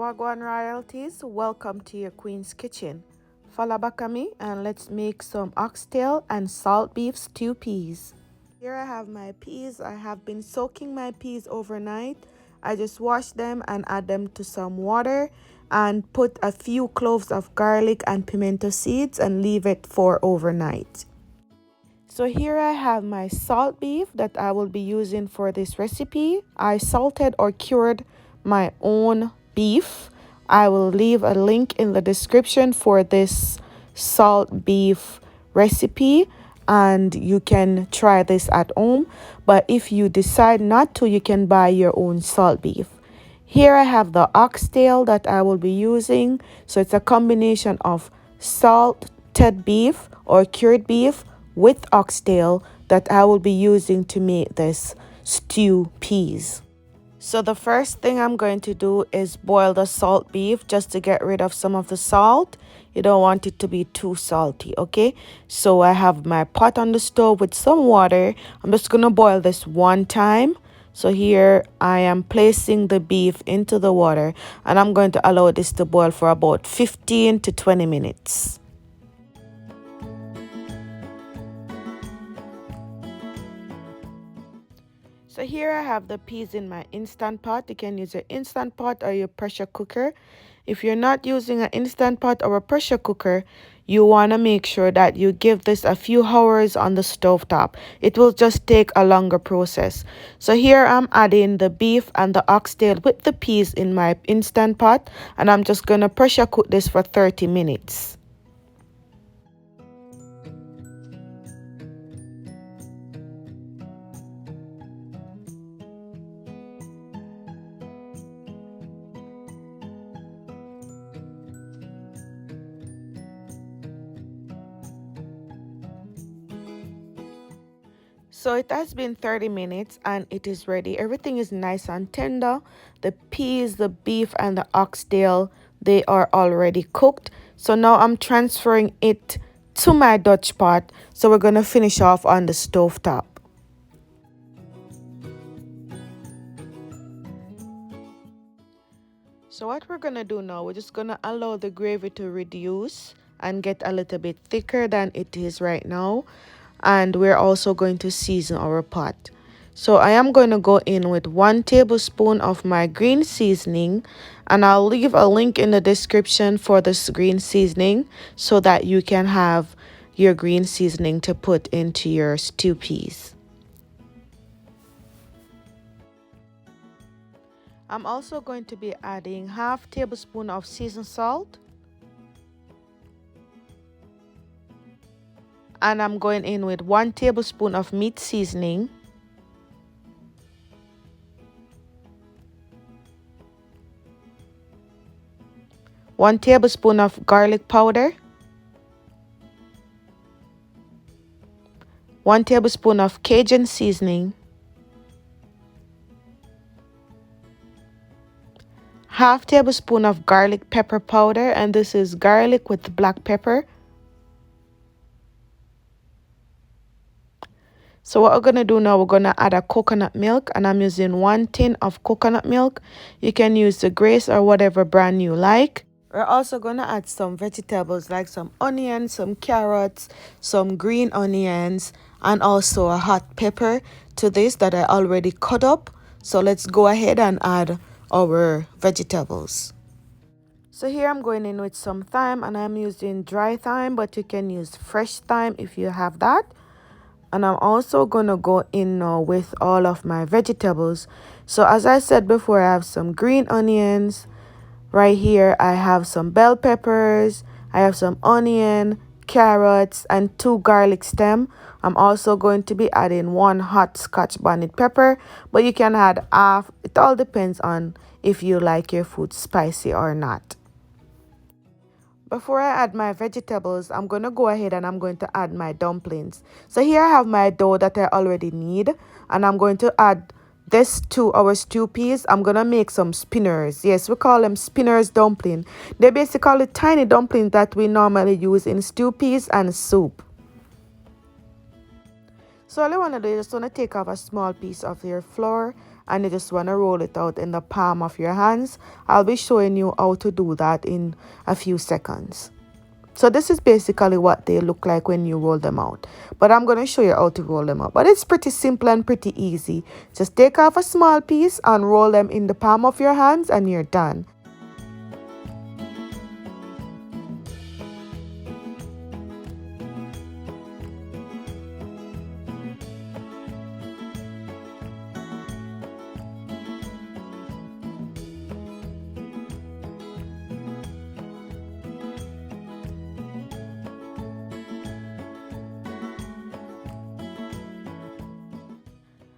Wagwan royalties, welcome to your queen's kitchen. Follow back on me and let's make some oxtail and salt beef stew peas. Here I have my peas. I have been soaking my peas overnight. I just wash them and add them to some water and put a few cloves of garlic and pimento seeds and leave it for overnight. So here I have my salt beef that I will be using for this recipe. I salted or cured my own beef. I will leave a link in the description for this salt beef recipe and you can try this at home. But if you decide not to, you can buy your own salt beef. Here I have the oxtail that I will be using. So it's a combination of salted beef or cured beef with oxtail that I will be using to make this stew peas. So the first thing I'm going to do is boil the salt beef just to get rid of some of the salt. You don't want it to be too salty, okay? So I have my pot on the stove with some water. I'm just going to boil this one time. So here I am placing the beef into the water and I'm going to allow this to boil for about 15 to 20 minutes. So here I have the peas in my instant pot. You can use your instant pot or your pressure cooker. If you're not using an instant pot or a pressure cooker, you want to make sure that you give this a few hours on the stove top. It will just take a longer process. So here I'm adding the beef and the oxtail with the peas in my instant pot. And I'm just going to pressure cook this for 30 minutes. So it has been 30 minutes and it is ready. Everything is nice and tender. The peas, the beef and the oxtail, they are already cooked. So now I'm transferring it to my Dutch pot. So we're going to finish off on the stove top. So what we're going to do now, we're just going to allow the gravy to reduce and get a little bit thicker than it is right now. And we're also going to season our pot. So I am going to go in with 1 tablespoon of my green seasoning, and I'll leave a link in the description for this green seasoning so that you can have your green seasoning to put into your stew peas. I'm also going to be adding half tablespoon of seasoned salt. And I'm going in with 1 tablespoon of meat seasoning. One tablespoon of garlic powder. 1 tablespoon of Cajun seasoning. Half tablespoon of garlic pepper powder, and this is garlic with black pepper. So what we're going to do now, we're going to add a coconut milk, and I'm using 1 tin of coconut milk. You can use the Grace or whatever brand you like. We're also going to add some vegetables like some onions, some carrots, some green onions, and also a hot pepper to this that I already cut up. So let's go ahead and add our vegetables. So here I'm going in with some thyme, and I'm using dry thyme, but you can use fresh thyme if you have that. And I'm also going to go in now with all of my vegetables. So as I said before, I have some green onions. Right here, I have some bell peppers. I have some onion, carrots, and 2 garlic stem. I'm also going to be adding 1 hot Scotch bonnet pepper. But you can add half. It all depends on if you like your food spicy or not. Before I add my vegetables, I'm going to go ahead and I'm going to add my dumplings. So here I have my dough that I already need. And I'm going to add this to our stew peas. I'm going to make some spinners. Yes, we call them spinners dumpling. They're basically tiny dumplings that we normally use in stew peas and soup. So all I want to do is just want to take off a small piece of your flour and you just want to roll it out in the palm of your hands. I'll be showing you how to do that in a few seconds. So this is basically what they look like when you roll them out. But I'm going to show you how to roll them out. But it's pretty simple and pretty easy. Just take off a small piece and roll them in the palm of your hands and you're done.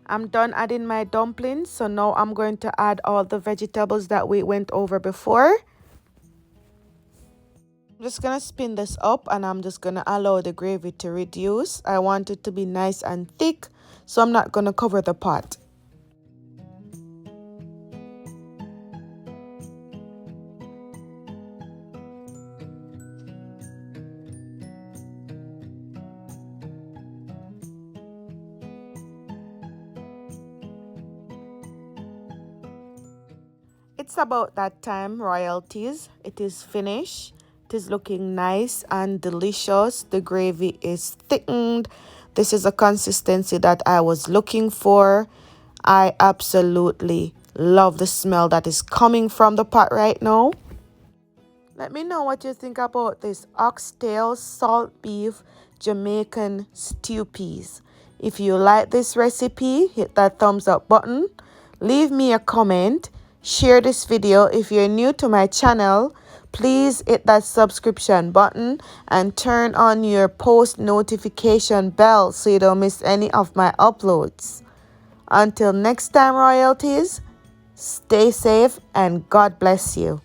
I'm done adding my dumplings, so now I'm going to add all the vegetables that we went over before. I'm just going to spin this up and I'm just going to allow the gravy to reduce. I want it to be nice and thick, so I'm not going to cover the pot. It's about that time, royalties. It is finished. It is looking nice and delicious. The gravy is thickened. This is a consistency that I was looking for. I absolutely love the smell that is coming from the pot right now. Let me know what you think about this oxtail salt beef Jamaican stew peas. If you like this recipe, hit that thumbs up button. Leave me a comment. Share this video. If you're new to my channel, please hit that subscription button and turn on your post notification bell so you don't miss any of my uploads. Until next time, royalties, stay safe and God bless you.